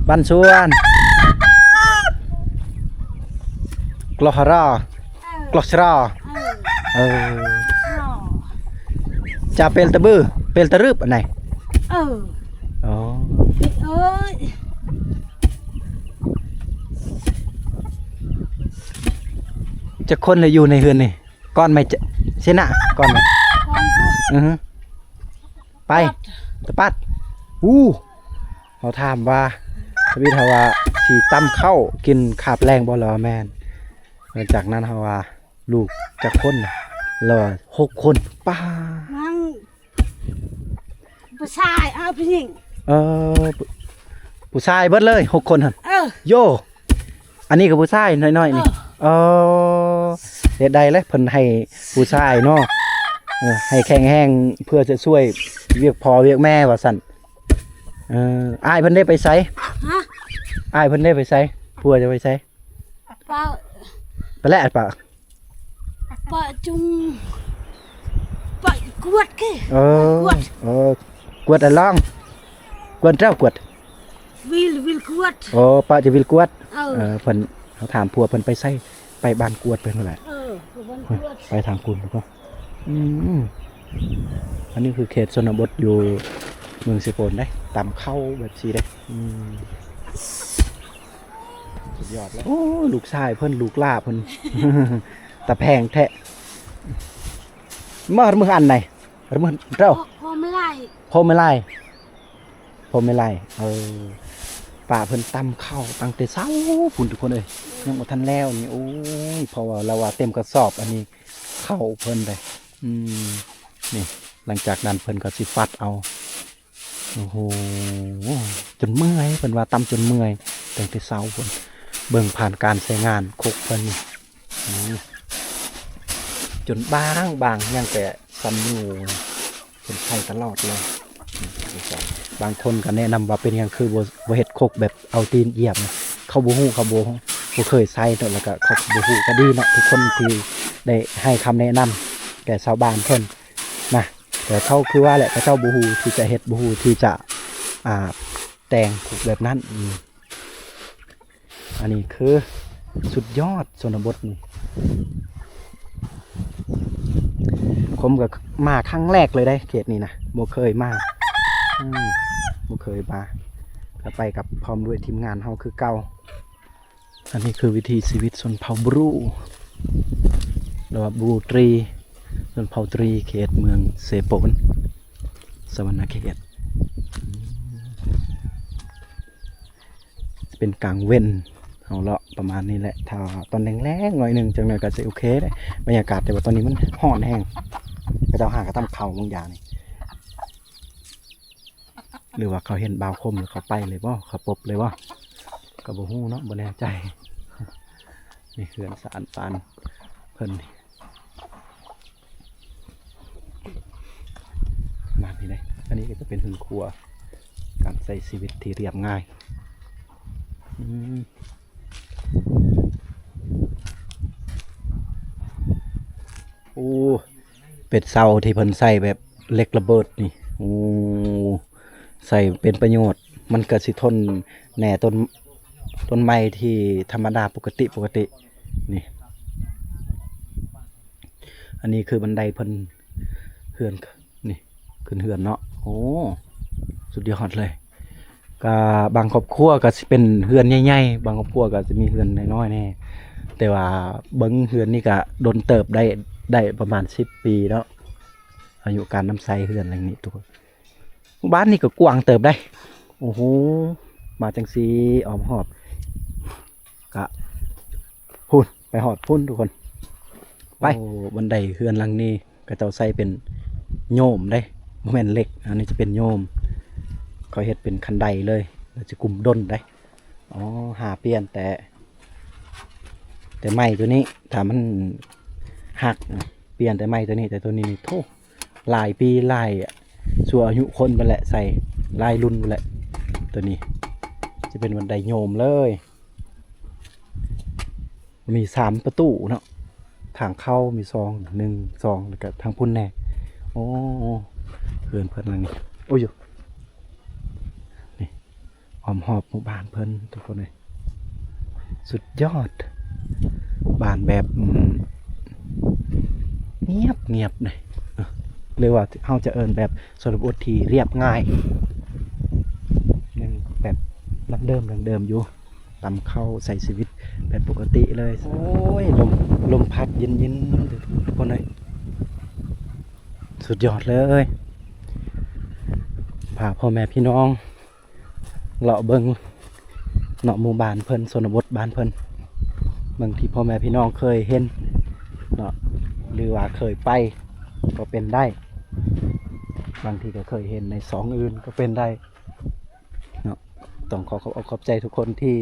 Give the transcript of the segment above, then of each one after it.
บ้านสวนกลอฮารากลอชราเออจะเปลตะบือเปลตะรึบอันไหนอ๋อจะคนเลยอยู่ในเฮือนนี่ก้อนไม่จะเสียหน้าก้อนไหมไปตะปัดเขาถามว่าทวีทว่าสีตั้มเข้ากินขาบแรงบ่หรอแมนหลังจากนั้นเขาว่าลูกจะคนรอ6 คนป้าผู้ชายผู้หญิงผู้ชายเบิดเลย6 คนฮะโยอันนี้กับผู้ชายน้อยๆนี่เด็ดใดเลยเพิ่นให้ผู้ชายเนาะให้แข็งแห้งเพื่อจะช่วยเวียกพ่อเวียกแม่ว่าสั่นอ้ายเพิ่นได้ไปไสอ้ายเพิ่นได้ไปไสผัวจะไปไสไปแล้วป่ะจุงไปกวดกี่กวดล่องกวดเจ้ากวดวิลกวดป้าจะวิลกวดเพิ่นเขาถามผัวเพิ่นไปไสไปบ้านกวดเพิ่นเท่าไหร่ไปทางคุณแล้วก็อันนี้คือเขตชนบทอยู่เมืองสิโปนได้ตามเข้าแบบสีได้สุดยอดแล้วโอ้ลูกชายเพิ่นลูกล่าเพิ่นตะแพงแทะมืออันไหนมือเจ้าพอไม่ไล่ป่าเพิ่นตำเข้าตั้งแต่เช้าพุ่นทุกคนเลยยังบ่ทันแล้วนี่โอ้ยเพราะว่าเราว่าเต็มกระสอบอันนี้เข้าเพิ่นเลยนี่หลังจากนั้นเพิ่นก็สิฟัดเอาโอ้โหจนเมื่อยเพิ่นว่าตำจนเมื่อยตั้งแต่เช้าเพิ่นเบิ่งผ่านการใช้งานคกเพิ่นนี่จนบางยังแต่ซ้ำอยู่เป็นไข่ตลอดเลยบางคนก็แนะนำว่าเป็นอย่างคือบ่เฮ็ดคกแบบเอาตีนเหยียบนะเขาบ่ฮู้เขาบ่เคยใส่เนาะแล้วก็เขาบ่ฮู้ก็ดีเนาะทุกคนที่ได้ให้คำแนะนำแก่ชาวบ้านเพิ่นนะแต่เขาคือว่าแหละเจ้าบ่ฮู้ที่จะเฮ็ดบ่ฮู้ที่จะแต่งคกแบบนั้นอันนี้คือสุดยอดชนบทนี่ผมก็มาครั้งแรกเลยได้เขตนี้นะบ่เคยมาบ่เคยมาก็ไปกับพร้อมด้วยทีมงานเฮาคือเก่าอันนี้คือวิธีชีวิตชนเผ่าบรูหรือว่าบรูตรีชนเผ่าตรีเขตเมืองเซโปนสวรรณเขตเป็นกลางเว้นเอาเลาะประมาณนี้แหละถ้าตอนแรงๆหน่อยหนึ่งจังเลยก็จะโอเคได้บรรยากาศแต่ว่าตอนนี้มันห่อนแห้งก็จะหากระทำเข่าบางอย่างนี่หรือว่าเขาเห็นบาวคมหรือเขาไปเลยบ่เขาปบเลยบ่กับบ่ฮู้เนาะบ่แน่ใจนี่เขื่อนสารปานเพิ่นมาที่ไหนอันนี้ก็จะเป็นหึงครัวการใช้ชีวิตที่เรียบง่ายโอ้เป็ดเสาที่เพิ่นใส่แบบเล็กระเบิดนี่โอ้ใส่เป็นประโยชน์มันก็สิทนแหน่ต้นไม้ที่ธรรมดาปกตินี่อันนี้คือบันไดเพิ่นเฮือนนี่ขึ้นเฮือนเนาะโอ้สุดยอดเลยก็บางครอบครัวก็สิเป็นเฮือนใหญ่ๆบางครอบครัวก็จะมีเฮือนน้อยๆแน่แต่ว่าเบิ้งเฮือนนี่ก็โดนเติบได้ประมาณ10 ปีแล้วอายุการน้ำใสเฮือนอะไรนี้ทุกคนบ้านนี่ก็กว้างเติบได้โอ้โหมาจังสีอ้อมหอบกะพุ่นไปหอดพุ่นทุกคนไปบันไดเฮือนหลังนี้ก็เจ้าใส่เป็นโยมได้โมเมนต์เล็กอันนี้จะเป็นโยมเขาเฮ็ดเป็นคันไดเลยเราจะกลุ่มด้นได้หาเปลี่ยนแต่ไม้ตัวนี้ถ้ามันหักเปลี่ยนแต่ไม้ตัวนี้แต่ตัวนี้โทษหลายปีหลายชั่วอายุคนไปแหละใส่ลายรุ่นไปแหละตัวนี้จะเป็นบันไดโยมเลยมี3 ประตูเนาะทางเข้ามี1 2แล้วก็ทางพุ่นแน่โอ้เพื่อนอะไรนี่โอ้ยนี่อ อมหอบหมู่บ้านเพิ่นทุกคนเลยสุดยอดบ้านแบบเงียบเงียบเลยเรียกว่าเขาจะเอินแบบสรุปอุทีเรียบง่ายยังแบบเดิมอยู่ตำเข้าใส่ชีวิตแบบปกติเลยโอ้ยลมพัดเย็นทุกคนเลยสุดยอดเลยพาพ่อแม่พี่น้องเลาะเบิงเนาะหมู่บ้านเพิ่นชนบทบ้านเพิ่นบางที่พ่อแม่พี่น้องเคยเห็นเนาะหรือว่าเคยไปก็เป็นได้บางทีก็เคยเห็นในสองอื่นก็เป็นได้เนาะต้องขอบใจทุกคนที่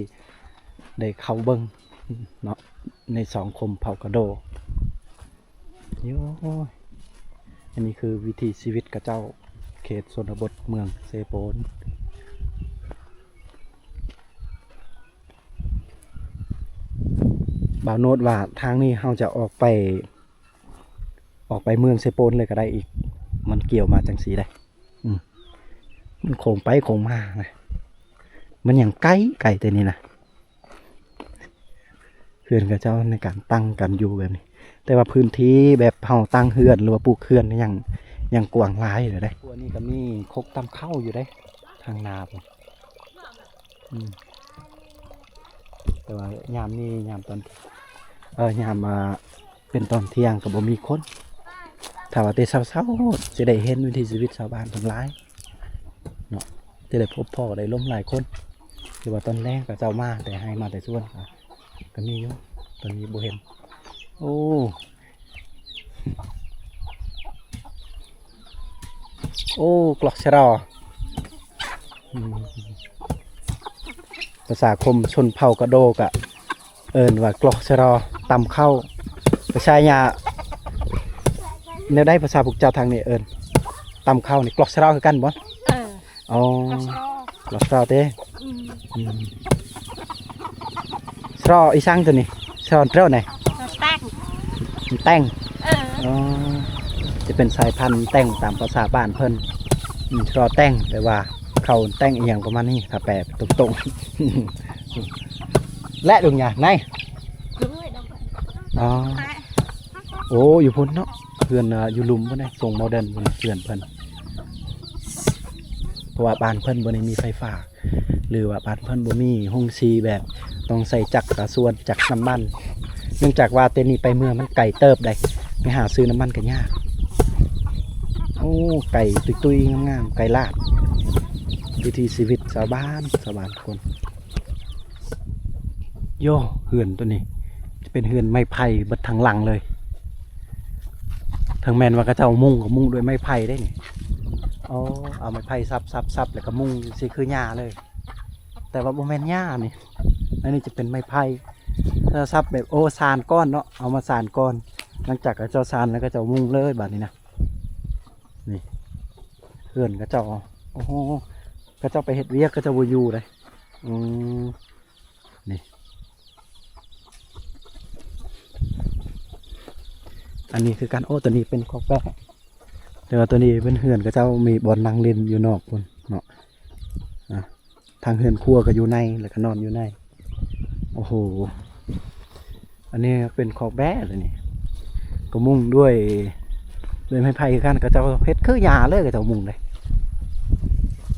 ได้เข้าเบิงเนาะในสองคมเผากระโดโย้ยอันนี้คือวิถีชีวิตกระเจ้าเขตชนบทเมืองเซโปนบ่าวโน้ตว่าทางนี้เราจะออกไปเมืองเซโปนเลยก็ได้อีกมันเกี่ยวมาจังสีได้มันโค้งไปโค้งมานะมันอย่างไกลแต่นี่นะเฮือนกับเจ้าในการตั้งกันอยู่แบบนี้แต่ว่าพื้นที่แบบเฮาตั้งเฮือนหรือว่าปลูกเฮือนนี่ยังกว้างหลายเลยได้พวกนี้ก็มีคกตำเข้าอยู่ได้ทางนาผมแต่ว่ายามนี้ยามตอนยามมาเป็นตอนเที่ยงกับบ่มีคนถ้าว่าแต่เช้าๆจะได้เห็นวิถีชีวิตชาวบ้านทั้งหลายเนาะจะได้พบพ่อได้ล้มหลายคนคือว่าตอนแรกกับเจ้ามาแต่ให้มาแต่ส่วนก็มีอยู่ตอนนี้บ่เห็นโอ้กลอกชะรอภาษาคมชนเผ่ากระโดกะเอิ้นว่ากลอกชะรอตำเข้าประชายาแนวได้ภาษาพวกเจ้าทางนี้เอิ้นตำเข้านี่กลอกชะรอคือกันบ่อ๋อกลอกชะรอเต้ชะรออีสังตัวนี้ชะรอเท่าไหนแต้งอ๋อจะเป็นสายพันธุ์แต้งตามภาษาบ้านเพิ่นชะรอแต้งแต่ว่าเขาแต้งอีหยังประมาณนี้ถ้าแปลตรงๆและดุงหยาในอ๋อโอ้อยู่พุ่นเนาะเพื่อนอยู่ลุมเพิ่นได้ส่งโมเดิร์นเพื่อนเพิ่นเพราะว่าบ้านเพิ่นบ่ได้มีไฟฟ้าหรือว่าบ้านเพิ่นบ่มีห้องซีแบบต้องใส่จักรกระส่วนจักรน้ำมันเนื่องจากว่าเตนี่ไปเมืองมันไก่เติบได้ไปหาซื้อน้ำมันก็ยากโอ้ไก่ตุยๆงามๆไก่ลาดวิถีชีวิตชาวบ้านคนโย่เหือนตัวนี้จะเป็นเหือนไม้ไผ่เบิดทางหลังเลยทางแมนว่ากระเจ้ามุ่งกับมุ่งด้วยไม้ไผ่ได้นี่เอาไม้ไผ่ซับแล้วก็มุ่งสิคือหญ้าเลยแต่ว่าโมเมนหญ้านี่อันนี้จะเป็นไม้ไผ่ถ้าซับแบบซานก้อนเนาะเอามาซานก้อนหลังจากกระเจ้าซานแล้วก็เจ้ามุ่งเลยแบบนี้นะนี่เหือนกระเจ้าโอ้โหกระเจ้าไปเฮ็ดเวียกกระเจ้าบูยูเลยนี่อันนี้คือการตัวนี้เป็นคอกแบะแต่ว่าตัวนี้เป็นเหือนกระเจ้ามีบอลนั่งเล่นอยู่นอกคนเนาะทางเหือนครัวก็อยู่ในแล้วก็นอนอยู่ในโอ้โหอันนี้เป็นคอกแบะเลยนี่ก็มุ่งด้วยไม้ไผ่กันกระเจ้าเพชรคือยาเลยกระเจ้ามุ่งเลย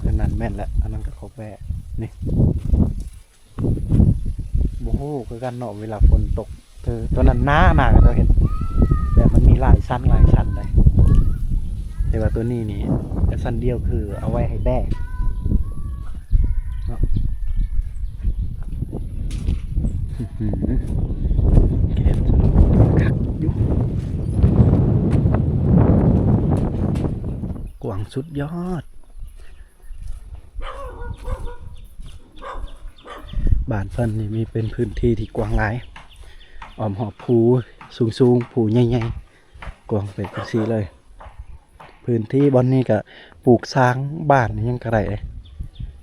อันนั้นแม่นแหละอันนั้นก็คอกแบะนี่โอ้โหคือกันเนาะเวลาฝนตกตัวนั้นหนาก็จะเห็นแบบมันมีหลายชั้นเลยแต่ว่าตัวนี้นี่ชั้นเดียวคือเอาไว้ให้แบะเนาะเก็บคักอยู่กว้างสุดยอดบ้านเพิ่นนี่มีเป็นพื้นที่ที่กว้างหลายอ้อมหอบภูสูงภูใหญ่ๆกว้างเป็นพื้นที่เลยพื้นที่บอนนี้ก็ปลูกสร้างบ้านยังก็ได้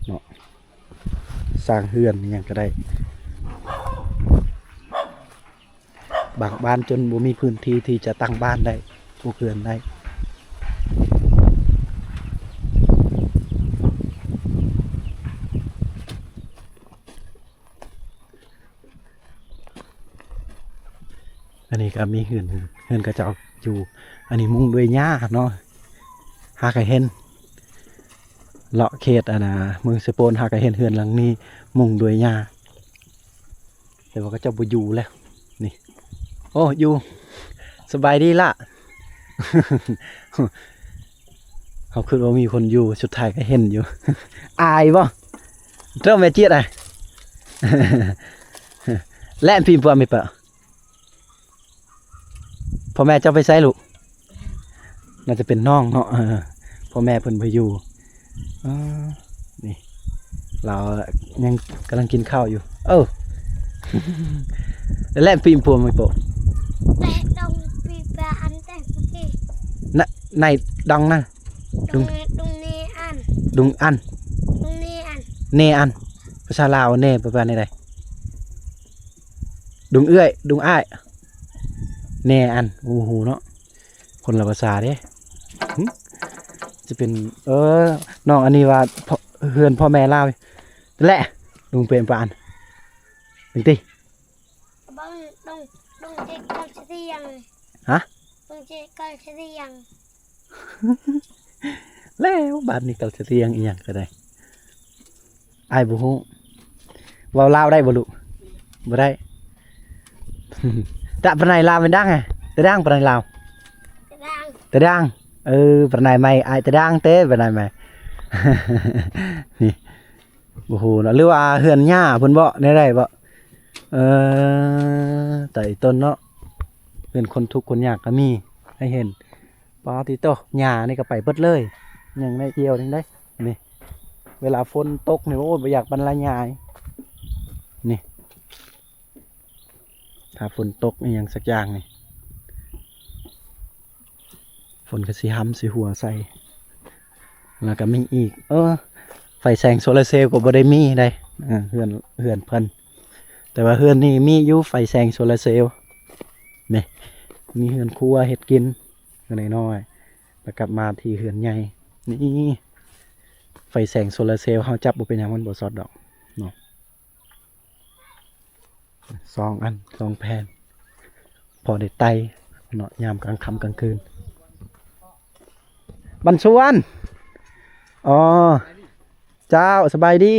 เนาะสร้างเฮือนยังก็ได้บางบ้านจนบ่มีพื้นที่ที่จะตั้งบ้านได้ปลูกเฮือนได้ อันนี้ก็มีเฮือนกระเจ้าอยู่ อันนี้มุงด้วยหญ้าเนาะหากเห็นเลาะเขตอันนะเมืองสโปนหากเห็นเฮือนหลังนี้มุงด้วยหญ้าแต่ว่าก็จะบ่อยู่แล้วนี่โอ้อยู่สบายดีละ เขาคือว่ามีคนอยู่สุดท้ายก็เห็นอยู่ อายบ่เจ้าแม่เจี๊ยดอ่ะ และพิมพ์พอไม่เปล่าพ่อแม่เจ้าไปไสลูกน่าจะเป็นน้องเนาะพ่อแม่เพิ่นไปอยู่นี่เรายังกำลังกินข้าวอยู่และพิมพ์พวไม่เปล่า แต่ดงปีปาอันแต่พอดี ในดังนะ ดงนี้อัน ดุงอัน ดงนี้อัน เนอันภาษาลาวเนประมาณนี้ใดดุงเอื้อยดุงอ้ายเนอันโอ้โหเนาะคนละภาษาเด้หึจะเป็นน้องอันนี้ว่าเฮือนพ่อแม่ลาวแหละดุงเป็นปานเป็นติ บังดงเจ็ดก้อนเสียง ฮะ ดงเจ็ดก้อนเสียง แล้วบาดนี้ก็จะเรียงอีหยังก็ได้อ้ายบ่ฮู้เว้าลาวได้บ่ลูกบ่ได้ ตะปานใดลาวเป็นดังไงตะดังปานใดลาว ดัง ตะดังปานใดใหม่อ้ายตะดังเต้ปานใดใหม่ นี่โอ้โหเนาะหรือว่าเฮือนหญ้าเพิ่นบ่ได้บ่แต่อีต้นเนาะเฮือนคนทุกข์คนยากก็มีให้เห็นปาติโตหญ้านี่ก็ไปเบิดเลยยังได้เกี่ยวนึงได้นี่เวลาฝนตกนี่โอ้ยบ่อยากบรรยายนี่ถ้าฝนตกอีหยังสักอย่างนี่ฝนก็สิห้ำสิหัวใส่แล้วก็มีอีกไฟแสงโซลาร์เซลล์ก็บ่ได้มีได้เฮือนเพิ่นแต่ว่าเฮือนนี่มีอยู่ไฟแสงโซลาร์เซลล์นี่มีเฮือนครัวเฮ็ดกินเฮือนน้อยๆแล้วกลับมาที่เฮือนใหญ่นี่ไฟแสงโซลาร์เซลล์เฮาจับบ่เป็นหยังมันบ่สอดดอกเนาะ2 อัน 2 แผ่นพอได้ไต่เนาะยามกลางค่ำกลางคืนบรรชวนอ๋อเจ้าสบายดี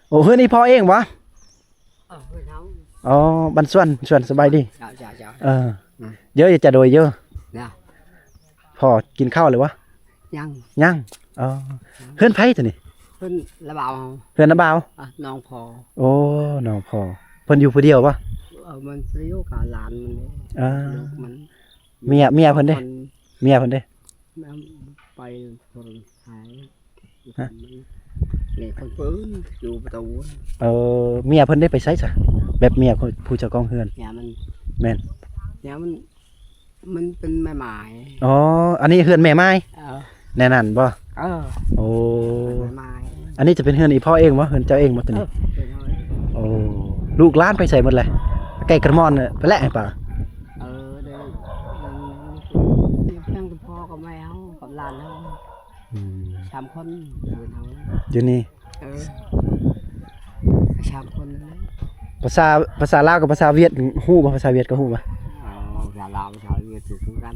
โอ้เฮือนนี่พ่อเองวะอ๋อบรรชวนสบายดีเยอะจะโดยเยอะพอกินข้าวเลยวะยังเฮือนไผตัวนี้ เพิ่นระบาว เฮือนน้าบ่าว น้องพอ โอ้น้องพอเพิ่นอยู่ผู้เดียวปะ มันเปรี้ยวกับหลานมันเลยลูกมัน เมียเพิ่นเด้เมียเพิ่นเด้ ไปคนหายเนี่ยคนปืนอยู่ประตู เมียเพิ่นได้ไปไสซะแบบเมียผู้เจ้าของเฮือน เนี่ยมัน แม่น เนี่ยมันเป็นไม้ไม้ อ๋ออันนี้เฮือนแม่ไม้แน่นั่นบ่โอ้ ไม้ อันนี้จะเป็นเฮือนอีพ่อเองบ่เฮือนเจ้าเองบ่ตัวนี้โอ้ลูกหลานไปใส่หมดเลยไก่กระมอนไปแลกให้ป่า เดี๋ยวนั่งกับพ่อกับแม่เขากับหลานเขา3 คนอยู่นี่ 3 คนนะ ภาษาลาวกับภาษาเวียดฮู้บ่ภาษาเวียดก็ฮู้บ่ ลาวชาวเวียดถือกัน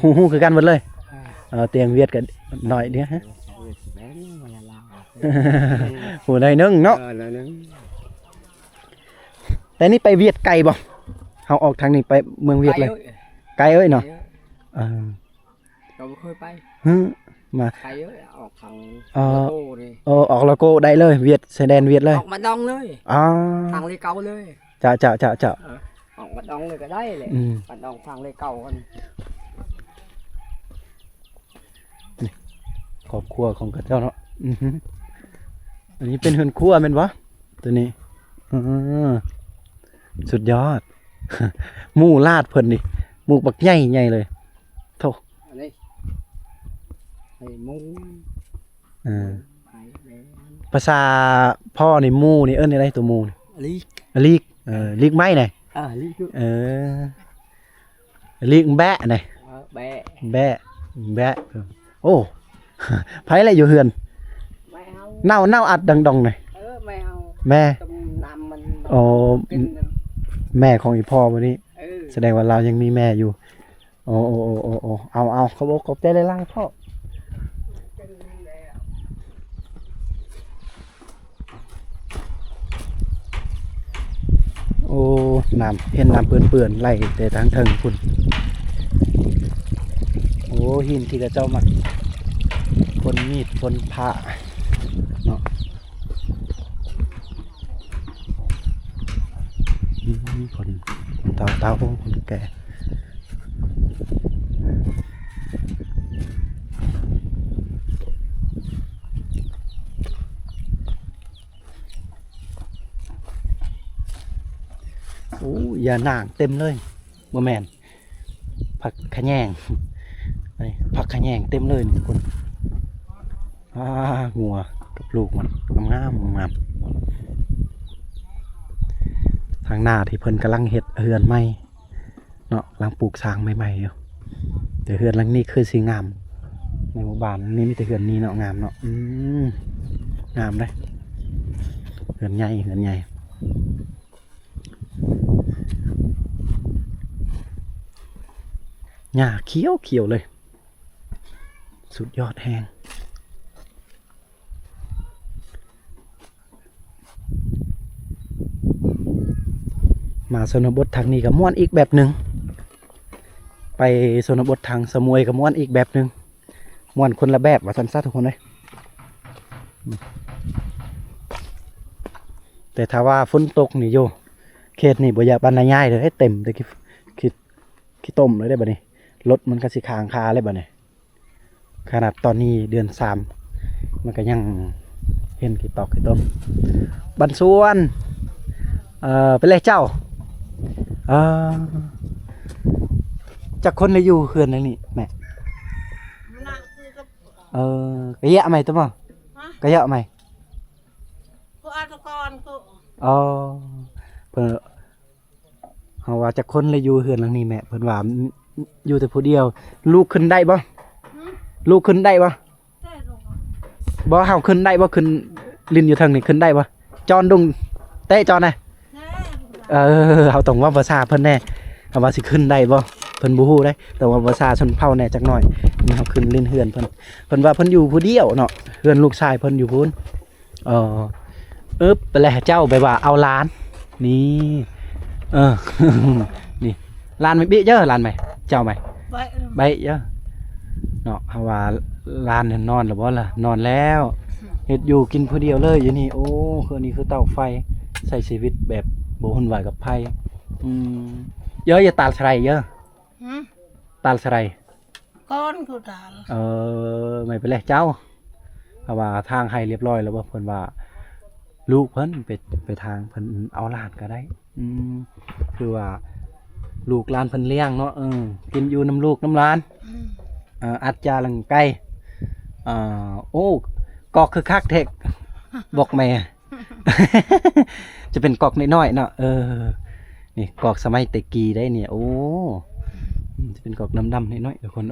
ฮู้คือกันหมดเลยเตียงเวียดกันหน่อยเดียวฮะ ฮู้ได้นึงเนาะแต่นี่ไปเวียดไกลบ่เฮาออกทางนี้ไปเมืองเวียดเลยไกลเอ้ยเนาะเราไม่เคยไปมา ไปเยอะออกทางโก้เลยออกละโก้ได้เลยเวียดชายแดนเวียดเลยออกมาดองเลยทางเลยเก่าเลยจะออกมาดองเลยก็ได้เลยมาดองทางเลยเก่ากันครอบครัวของกระเจ้าเนาะอันนี้เป็นเฮือนครัวแม่นวะตัวนี้สุดยอด หมู่ลาดเพิ่นนี่หมู่บักใหญ่เลยโธ่อันนี้ไอ้มุ้งภาษาพ่อนี่หมู่นี่เอิ้นอะไรตัวหมู่นี่ลีกลีกไม้นี่ลีกแบะนี่แบะโอ้ไผอะไรอยู่เฮือนเน่าอัดดังดองนี่แม่โอ้แม่ของอีพ่อวันนี้ แสดงว่าเรายังมีแม่อยู่โอ้โอ้โอ้โอ้โอ้เอาเขาบอกขอบใจหลายๆพ่อโอ้น้ำเห็นน้ำเปื้อนๆไหลแต่ทางเทิงคุณโอ้หินที่กระเจ้ามาคนมีดคนผ่าเนาะคนเตาคนแก่โอ้ยาหน่างเต็มเลยบ่แม่นผักขะแยงนี่ผักขะแยงเต็มเลยนี่ทุกคนงัวกับลูกมันงามทางหน้าที่เพิ่นกำลังเฮ็ดเฮือนใหม่เนาะกำลังปลูกสร้างใหม่ๆอยู่แต่เฮือนหลังนี้คือสิงามในหมู่บ้านนี้มีแต่เฮือนนี้เนาะงามเนาะงามเลยเฮือนใหญ่หญ้าเขียวเลยสุดยอดแฮงมาชนบททางนี้ก็ม่วนอีกแบบหนึ่งไปชนบททางสมุยก็ม่วนอีกแบบหนึ่งม่วนคนละแบบว่าสั้นๆทุกคนเลยแต่ถ้าว่าฝนตกนี่โยเขตนี่บ่อยากบรรยายเลยให้เต็มแต่ขี้ต้มเลยได้บ่นี่รถมันก็สิค้างคาเลยบ่นี่ขนาดตอนนี้เดือน3มันก็ยังเห็นขี้ตอกขี้ต้มบันส่วนเป็นไรเจ้าจากคนเลยอยู่เฮือนนั่นนี่แม่กระเยาะไหมตัวมั้งกระเยาะไหมกูอาตะกอนกู เพิ่นเขาว่าจากคนเลยอยู่เฮือนหลังนี้แม่เพิ่นว่าอยู่แต่ผู้เดียวลูกขึ้นได้บ่ลูกขึ้นได้บ่บ่เฮาขึ้นได้บ่ขึ้นลินอยู่ทางนี้ขึ้นได้บ่จอนดุงเตะจอนน่ะเฮาต้องว่าภาษาเพิ่นแน่เอาว่าสิขึ้นได้บ่เพิ่นบ่ฮู้ได้แต่ว่าภาษาชนเผ่าแน่จักหน่อยนี่เฮาขึ้นลินเฮือนเพิ่นว่าเพิ่นอยู่ผู้เดียวเนาะเฮือนลูกชายเพิ่นอยู่พุ่นไปแล้วเจ้าไปว่าเอาล้านนี่นี่ล้านไม่เบี้ยเยอะล้านไหมเจ้าไหมใบเยอะเนาะเฮาว่าล้านนอนหรือบ่ล่ะนอนแล้วเฮ็ดอยู่กินผู้เดียวเลยอยู่นี่โอ้คือนี่คือเตาไฟใช้ชีวิตแบบบ่หุ่นวายกับไผเยอะอย่าตาลสไลเยอะตาลสไล con của ta ไม่เป็นไรเจ้าเพราะว่าทางให้เรียบร้อยแล้วว่าเพิ่นว่าลูกเพิ่นไปทางเพิ่นเอาหลานก็ได้คือว่าลูกหลานเพิ่นเลี้ยงเนาะกินอยู่น้ำลูกน้ำหลานอัดยาลังไก่โอ้กอกคือคักเทคบอกแม่ จะเป็นกอกน้อยๆเนาะนี่กอกสมัยตะกี้ได้เนี่ยโอ้จะเป็นกอกดำๆน้อยๆทุกคน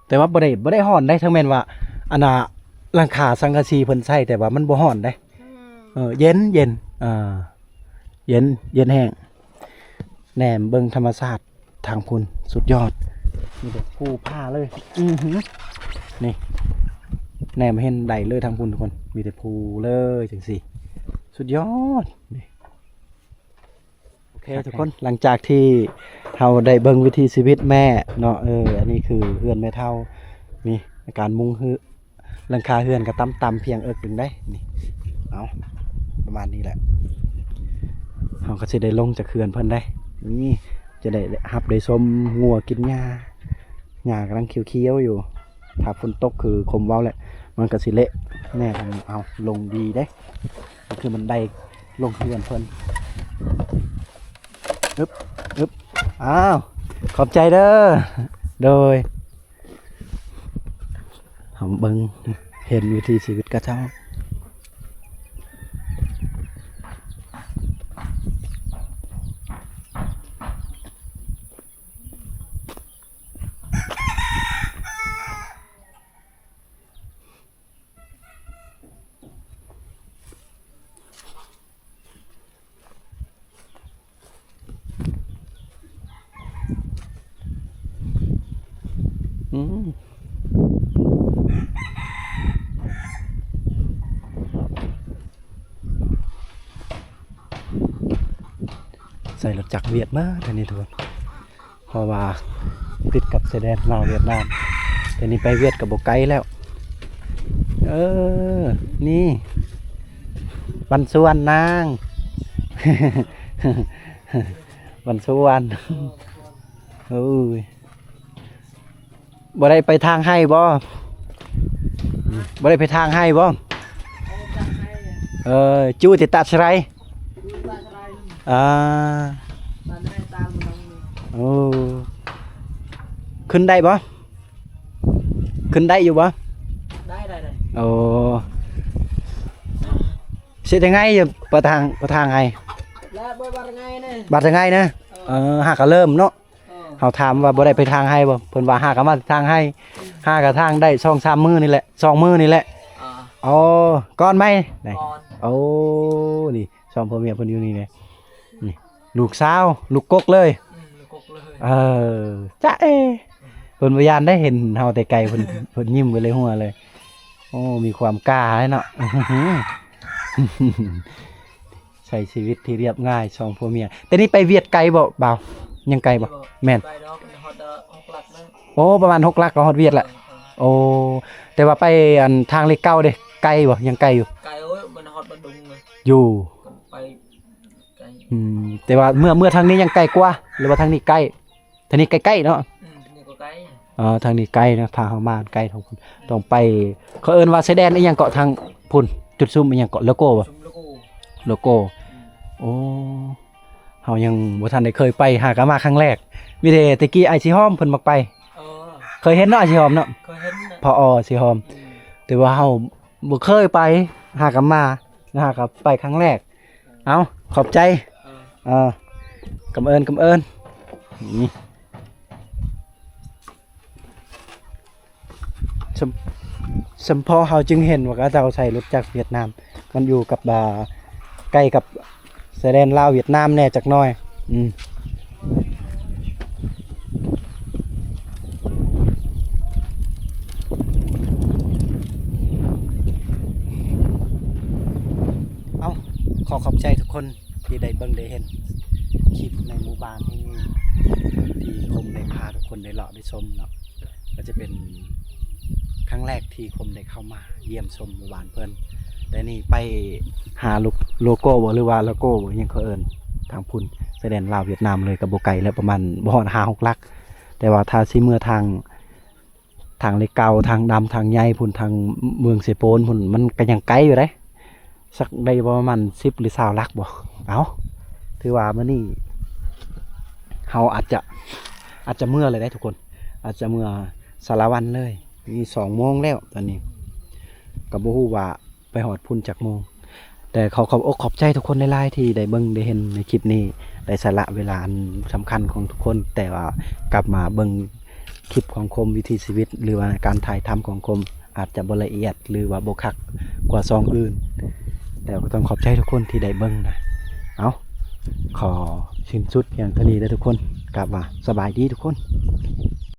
แต่ว่าบ่ได้ฮ้อนได้ทั้งแม่นว่าอันน่ะหลังคาสังกะสีเพิ่นใช้แต่ว่ามันบ่ฮ้อนได้เย็นเย็นแห้งแหนมเบิ่งธรรมชาติทางพุ่นสุดยอดมีแต่ภูผ้าเลยนี่แหนมเห็นใดเลยทางพุ่นทุกคนมีแต่ภูเลยจังซี่สุดยอดนี่โอเคทุกคนหลังจากที่เราได้เบิ่งวิถีชีวิตแม่เนาะอันนี้คือเฮือนแม่เฒ่านี่ในการมุงหลังคาเฮือนก็ต่ำๆเพียงดึงได้นี่เอาประมาณนี้แหละเราก็จะได้ลงจากเขื่อนเพิ่นได้นี่จะได้หับได้ชมงัวกินหญ้ากำลังเคี้ยวๆอยู่ถ้าฝนตกคือคมเว้าแหละมันก็สิเละแน่ผมเอาลงดีได้คือมันได้ลงเขื่อนเพิ่นอึ๊บอ้าวขอบใจเด้อโดยผมเบิ่งเห็นวิถีชีวิตกระเจ้า ส่รถจักรเวียดมาแต่นี่ทุกคนเพราะว่าติดกับชายแดนลาวเวียดนามแต่นี่ไปเวียดกับบ่ไกลแล้วนี่บันสวนนาง บันสวนโอ้ยบ่ได้ไปทางให้บ่บ่ได้ไปทางให้บ่จูติตัดไรโอ้ขึ้นได้บ่ขึ้นได้อยู่บ่ได้โอ้เสียยังไงอยู่ประทางไงแล้วบัดไงเนี่ย บัดยังไงนะหากก็เริ่มเนาะเขาถามว่าบ่ได้ไปทางให้บ่เพิ่นว่าหากก็มาทางให้หากก็ทางได้2-3 มื้อนี่แหละ2 มื้อนี่แหละอ๋อก้อนไหมไหนโอ้นี่สองพ่อเมียเพิ่นอยู่นี่เลยนี่ลูกสาวลูกกกเลยจ๊ะเพิ่นพยานได้เห็นเฮาแต่ไกลเพิ่นยิ้มไปเลยหัวเลยโอ้มีความกล้าเนาะ ใช้ชีวิตที่เรียบง่ายสองพ่อเมียแต่นี่ไปเวียดไกลบ่บ่าวยังไกลบ่แม่นโอ้ประมาณ6 ลักก็ฮอดเวียดละโอ้แต่ว่าไปอันทางเลขเก้าเด้ไกลบ่ยังไกลอยู่ไกลโอ้ยมันฮอดบัดดุงเลยอยู่ไปไกลแต่ว่าเมื่อทางนี้ยังไกลกว่าหรือว่าทางนี้ใกล้ทางนี้ใกล้ๆเนาะนี่ก็ไกลทางนี้ใกล้นะทางเข้ามาใกล้ทุกคนต้องไปเขาเอิ้นว่าชายแดนอีหยังเกาะทางพุ่นจุดซุ่มอีหยังเกาะโลโก้บ่โลโก้โอ้เฮายังบ่ทันได้เคยไปหากะมาครั้งแรกมีแต่ตะกี้ไอ้สิหอมเพิ่นมักไปเคยเห็นเนาะไอ้สิหอมเนาะเคยเห็นพอสิหอมแต่ว่าเฮาบ่เคยไปหากะมาหากะไปครั้งแรกเอาขอบใจกำเอิญนี่สมพอเฮาจึงเห็นว่าเขาเจ้าใช้รถจากเวียดนามมันอยู่กับใกล้กับชายแดนลาวเวียดนามแน่จักหน่อยขอบใจทุกคนที่ได้เบิ่งได้เห็นคลิปในหมู่บ้านที่คมได้พาทุกคนได้เลาะได้ชมเนาะก็จะเป็นครั้งแรกที่คมได้เข้ามาเยี่ยมชมหมู่บ้านเพิ่นแต่นี่ไปหาโลโก้บ่หรือว่าโลโก้บ่ยังเขาเอิ้นทางพุ่นแสดงลาวเวียดนามเลยกับบ่ไกลแล้วประมาณบ่ฮอด5-6 ลักแต่ว่าถ้าสิเมื่อทางเลเก่าทางดำทางใหญ่พุ่นทางเมืองเสโปนพุ่นมันก็ยังไกลอยู่เด้สักได้ประมาณ10 หรือ20 ลักบ่เอาถือว่ามื้อนี้เฮาอาจจะเมื่อเลยได้ทุกคนอาจจะเมื่อสารวันเลยมี2 โมงแล้วตอนนี้ก็บ่ฮู้ว่าไปฮอดพุ่นจักโมงแต่ขอบใจทุกคนหลายๆที่ได้เบิ่งได้เห็นในคลิปนี้ได้สละเวลาอันสำคัญของทุกคนแต่ว่ากลับมาเบิ่งคลิปของคมวิถีชีวิตหรือว่าการถ่ายทำของคมอาจจะบ่ละเอียดหรือว่าบ่คักกว่าซองอื่นแต่ก็ต้องขอบใจทุกคนที่ได้เบิ่งนะเอาขอสิ้นสุดอย่างเท่านี้เด้อทุกคนกลับว่าสบายดีทุกคน